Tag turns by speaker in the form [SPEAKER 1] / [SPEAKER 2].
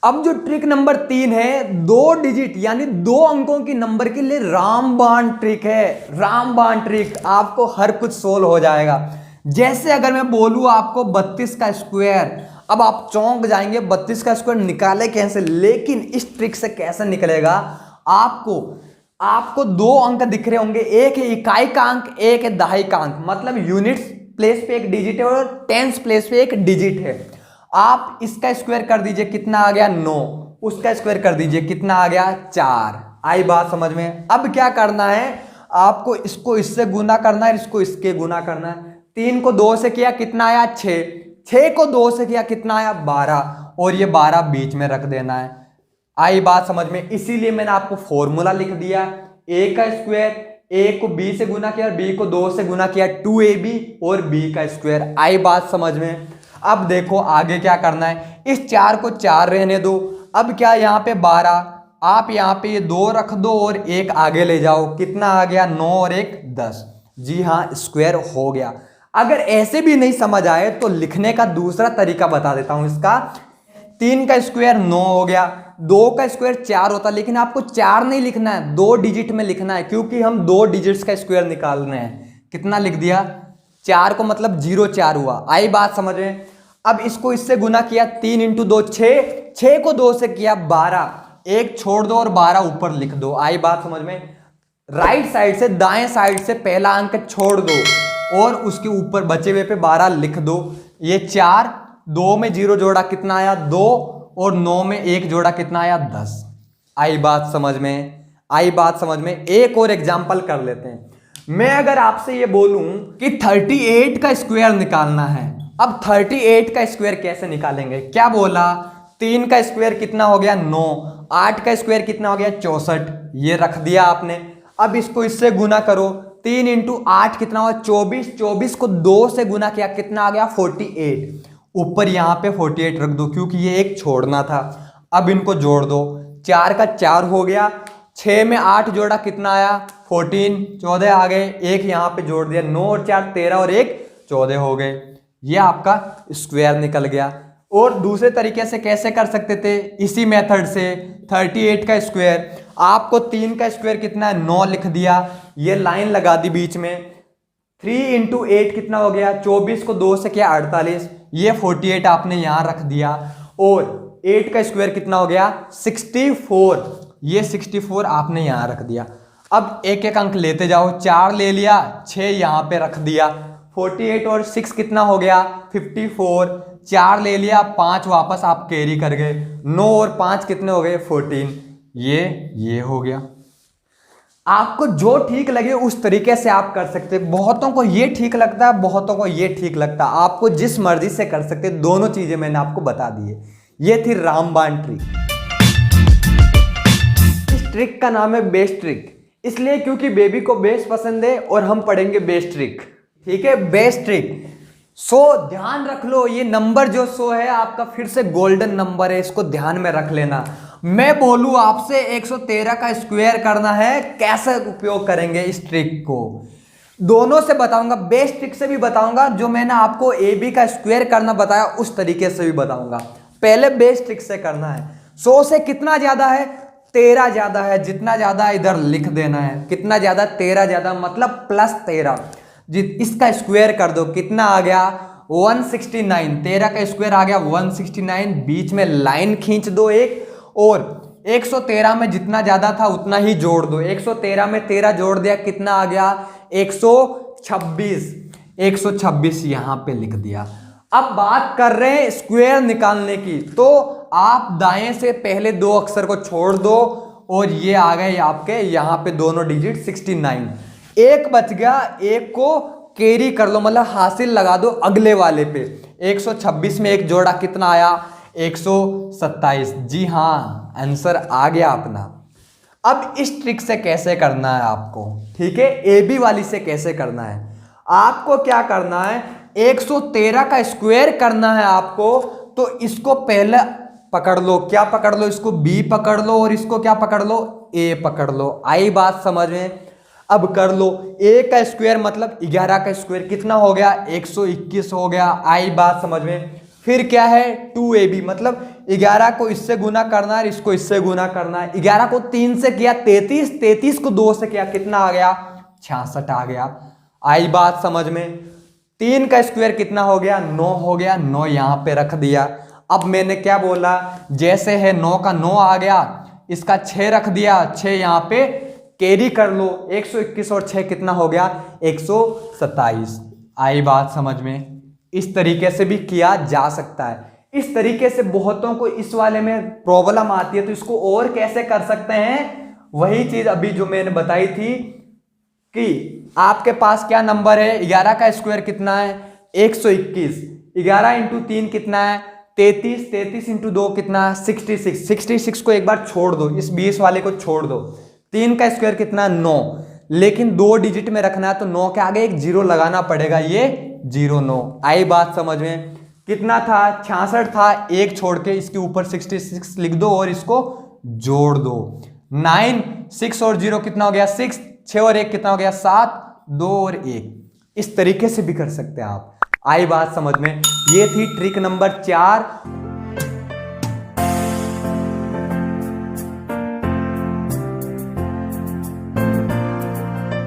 [SPEAKER 1] अब जो trick number 3 है, 2 डिजिट यानी 2 अंकों की नंबर के लिए रामबाण ट्रिक है। रामबाण ट्रिक, आपको हर कुछ सोल्व हो जाएगा। जैसे अगर मैं बोलूं आपको 32 का स्क्वायर, अब आप चौंक जाएंगे 32 का स्क्वायर निकाले कैसे, लेकिन इस ट्रिक से कैसे निकलेगा, आपको आपको 2 अंक दिख रहे होंगे, एक है इकाई का अंक, एक है दहाई का अंक, मतलब यूनिट्स प्लेस पे एक डिजिट है और टेंस प्लेस पे एक डिजिट है। आप इसका स्क्वायर कर दीजिए, कितना आ गया 9, उसका स्क्वायर कर दीजिए, कितना आ गया 4। आई बात समझ में। अब क्या करना है, आपको इसको इससे गुना करना है, इसको इसके गुना करना है। 3 को 2 से किया, कितना आया 6, 6 को 2 से किया, कितना आया 12, और ये 12 बीच में रख देना है। आई बात समझ में। इसीलिए मैंने आपको फॉर्मूला लिख दिया, ए का स्क्वायर, ए को बी से गुना किया और बी को 2 से गुना किया, 2ab और बी का स्क्वायर। आई बात समझ में। अब देखो आगे क्या करना है, इस 4 को 4 रहने दो। अब क्या, यहाँ पे 12, आप यहाँ पे ये 2 रख दो और 1 आगे ले जाओ, कितना आ गया 9 और 1 10। जी हाँ, स्क्वायर हो गया। अगर ऐसे भी नहीं समझ आए तो लिखने का दूसरा तरीका बता देता हूं इसका। 3 का स्क्वायर 9 हो गया, 2 का स्क्वायर 4 होता, लेकिन आपको 4 नहीं लिखना है, 2 डिजिट में लिखना है, क्योंकि हम 2 डिजिट्स का स्क्वायर निकालने हैं। कितना लिख दिया, 4 को मतलब 0 4 हुआ। आई बात समझ में। अब इसको इससे गुना किया, 3 इंटू 2 6, 6 को 2 से किया 12, 1 छोड़ दो और 12 ऊपर लिख दो। आई बात समझ में। राइट साइड से दाएं साइड से पहला अंक छोड़ दो और उसके ऊपर बचे हुए पे 12 लिख दो। ये 4, 2 में 0 जोड़ा, कितना आया 2, और 9 में 1 जोड़ा, कितना आया 10। आई बात समझ में। आई बात समझ में। एक और एग्जांपल कर लेते हैं। मैं अगर आपसे ये बोलूं कि 38 का स्क्वायर निकालना है, अब 38 का स्क्वायर कैसे निकालेंगे, क्या बोला, 3 का स्क्वायर कितना हो गया 9, 8 का स्क्वायर कितना हो गया 64, ये रख दिया आपने। अब इसको इससे गुना करो, 3 इंटू 8 कितना हुआ 24, 24 को 2 से गुना किया, कितना आ गया 48, ऊपर यहाँ पे 48 रख दो क्योंकि ये एक छोड़ना था। अब इनको जोड़ दो, 4 का 4 हो गया, 6 में 8 जोड़ा, कितना आया 14, 14 आ गए, एक यहाँ पे जोड़ दिया, 9 और 4 13 और 1 14 हो गए। ये आपका स्क्वायर निकल गया। और दूसरे तरीके से कैसे कर सकते थे, इसी मेथड से 38 का स्क्वायर, आपको 3 का स्क्वायर कितना है 9 लिख दिया, ये लाइन लगा दी बीच में, 3 इंटू 8 कितना हो गया 24 को 2 से किया 48, ये 48 आपने यहां रख दिया, और 8 का स्क्वायर कितना हो गया 64, ये 64 आपने यहां रख दिया। अब एक एक अंक लेते जाओ, 4 ले लिया, 6 यहां पे रख दिया, 48 और 6 कितना हो गया 54, 4 ले लिया, 5 वापस आप कैरी कर गए, 9 और 5 कितने हो गए 14, ये हो गया। आपको जो ठीक लगे उस तरीके से आप कर सकते। बहुतों को ये ठीक लगता है, बहुतों को ये ठीक लगता है, आपको जिस मर्जी से कर सकते। दोनों चीजें मैंने आपको बता दी है। ये थी रामबाण ट्रिक। इस ट्रिक का नाम है बेस ट्रिक, इसलिए क्योंकि बेबी को बेस पसंद है और हम पढ़ेंगे बेस ट्रिक। ठीक है, बेस ट्रिक। सो ध्यान रख लो, ये नंबर जो सो है आपका फिर से गोल्डन नंबर है, इसको ध्यान में रख लेना। मैं बोलूं आपसे 113 का स्क्वायर करना है, कैसे उपयोग करेंगे इस ट्रिक को, दोनों से बताऊंगा, बेस ट्रिक से भी बताऊंगा, जो मैंने आपको ए बी का स्क्वायर करना बताया उस तरीके से भी बताऊंगा। पहले बेस ट्रिक से करना है। 100 से कितना ज्यादा है 13 ज्यादा है, जितना ज्यादा है इधर लिख देना है, कितना ज्यादा 13 ज्यादा मतलब प्लस 13, इसका स्क्वायर कर दो, कितना आ गया 169, 13 का स्क्वायर आ गया 169, बीच में लाइन खींच दो एक, और 113 में जितना ज्यादा था उतना ही जोड़ दो, 113 में 13 जोड़ दिया, कितना आ गया 126, 126 यहां पे लिख दिया। अब बात कर रहे हैं स्क्वायर निकालने की, तो आप दाएं से पहले 2 अक्षर को छोड़ दो और ये आ गए आपके यहां पे दोनों डिजिट 69, एक बच गया, एक को कैरी कर लो, मतलब हासिल लगा दो अगले वाले पे, 126 में एक जोड़ा, कितना आया 127। जी हाँ, आंसर आ गया अपना। अब इस ट्रिक से कैसे करना है आपको, ठीक है, ए बी वाली से कैसे करना है, आपको क्या करना है 113 का स्क्वायर करना है आपको, तो इसको पहले पकड़ लो, क्या पकड़ लो, इसको बी पकड़ लो और इसको क्या पकड़ लो ए पकड़ लो। आई बात समझ में। अब कर लो, ए का स्क्वायर मतलब 11 का स्क्वायर कितना हो गया 121 हो गया। आई बात समझ में। फिर क्या है 2ab, मतलब 11 को इससे गुना करना है, इसको इससे गुना करना है। 11 को 3 से किया 33, 33 को 2 से किया कितना आ गया 66 आ गया। आई बात समझ में। 3 का स्क्वायर कितना हो गया 9 हो गया, 9 यहां पे रख दिया। अब मैंने क्या बोला, जैसे है 9 का 9 आ गया, इसका 6 रख दिया, 6 यहां पे कैरी कर लो, 121 और 6 कितना हो गया 127। आई बात समझ में। इस तरीके से भी किया जा सकता है। इस तरीके से बहुतों को इस वाले में प्रॉब्लम आती है, तो इसको और कैसे कर सकते हैं, वही चीज अभी जो मैंने बताई थी कि आपके पास क्या नंबर है, 11 का स्क्वायर कितना है 121, 11 इंटू 3 कितना है 33, 33 इंटू 2 कितना है 66, 66 को एक बार छोड़ दो, इस 20 वाले को छोड़ दो। 3 का स्क्वायर कितना है 9, लेकिन 2 डिजिट में रखना है तो 9 के आगे एक 0 लगाना पड़ेगा, ये 09। आई बात समझ में। कितना था 66 था, एक छोड़ के इसके ऊपर 66 लिख दो और इसको जोड़ दो। 9, 6 और 0 कितना हो गया 6, 6 और 1 कितना हो गया 7, 2 और 1। इस तरीके से भी कर सकते हैं आप। आई बात समझ में। ये थी ट्रिक नंबर 4